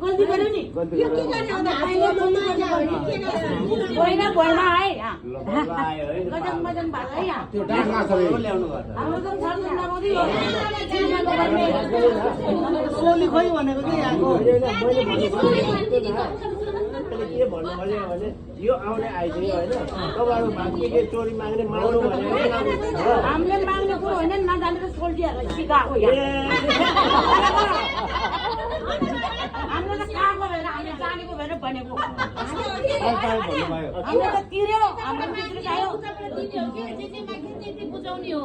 गल्ती गर्यो नि होइन भएन है गजन मजन भएको है हाम्रो त सोली खोइ भनेको चाहिँ यहाँको के भन्नु पर्यो भने यो आउने आइदियो होइन तपाईँहरू भाग्य के चोरी माग्ने माग्नु भने हामीले माग्ने कुरो होइन नजानेर सोल्टीहरूलाई सिकाएको हामीले त खाएको भएर हामीले जानेको भएर भनेको हामीले त तिर्यो हाम्रो बिजुली खायो बुझाउने हो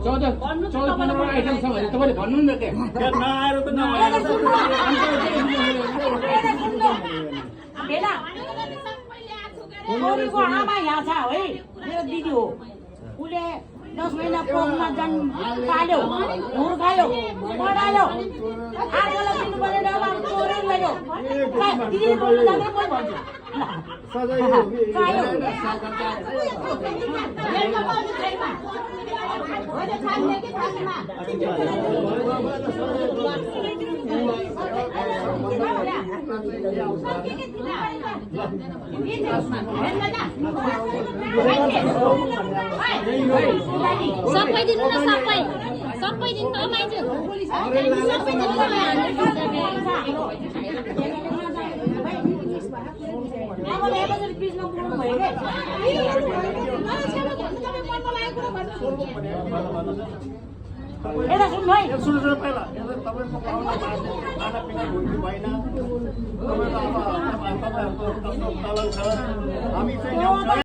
चौध 15 आइटम छ भने तपाईँले भन्नु नि त नआएर त छोरीको आमा यहाँ छ है मेरो दिदी हो उसले 10 महिना पोखमा जन्म पाल्यो हुर्कायो पढायो आर्कालाई दिनु परेन अब चोरै लग्यो दिदीले बोल्नु जाँदा म भन्छु सबै दिनु न सबै दिनु त माइजु सबै दिनु यता सुन्नु है सुन्नु पहिला तपाईँको खानापिना भुल्नु भएन तपाईँको अब तपाईँहरूको कस्तो तलब छ हामी चाहिँ